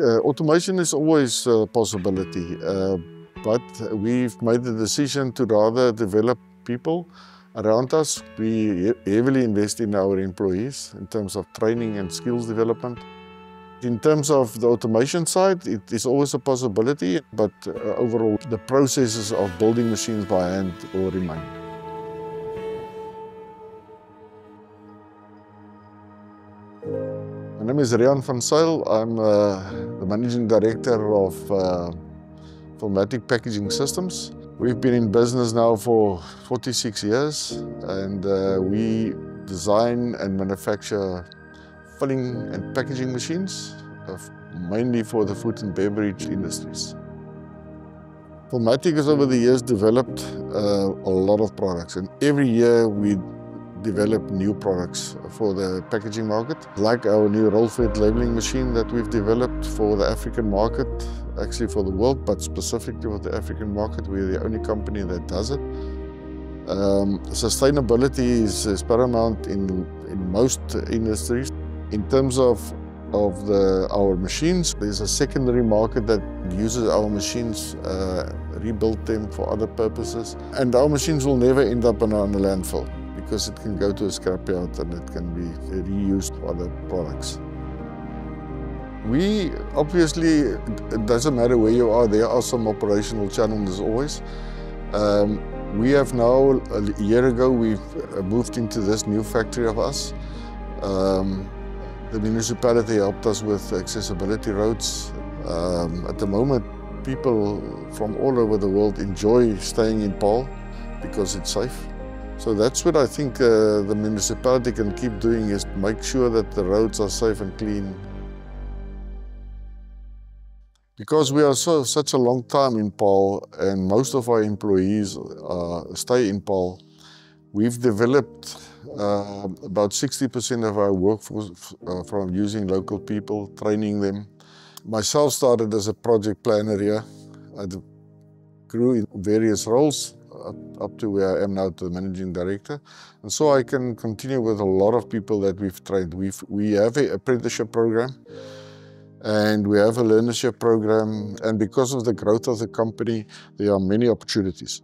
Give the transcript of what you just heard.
Automation is always a possibility, but we've made the decision to rather develop people around us. We heavily invest in our employees in terms of training and skills development. In terms of the automation side, it is always a possibility, but overall, the processes of building machines by hand will remain. My name is Rian van Zyl. I'm the Managing Director of Volmatic Packaging Systems. We've been in business now for 46 years, and we design and manufacture filling and packaging machines, mainly for the food and beverage industries. Volmatic has over the years developed a lot of products, and every year we develop new products for the packaging market, like our new roll-fed labeling machine that we've developed for the African market, actually for the world, but specifically for the African market. We're the only company that does it. Sustainability is paramount in most industries. In terms of our machines, there's a secondary market that uses our machines, rebuild them for other purposes. And our machines will never end up in a landfill, because it can go to a scrapyard and it can be reused for other products. Obviously, it doesn't matter where you are, there are some operational challenges always. We have now, a year ago, we've moved into this new factory of us. The municipality helped us with accessibility roads. At the moment, people from all over the world enjoy staying in Paarl because it's safe. So that's what I think the municipality can keep doing, is make sure that the roads are safe and clean. Because we are such a long time in Paarl, and most of our employees stay in Paarl, we've developed about 60% of our workforce from using local people, training them. Myself started as a project planner here. I grew in various roles up to where I am now, to the Managing Director. And so I can continue with a lot of people that we've trained. We have an apprenticeship program, and we have a learnership program. And because of the growth of the company, there are many opportunities.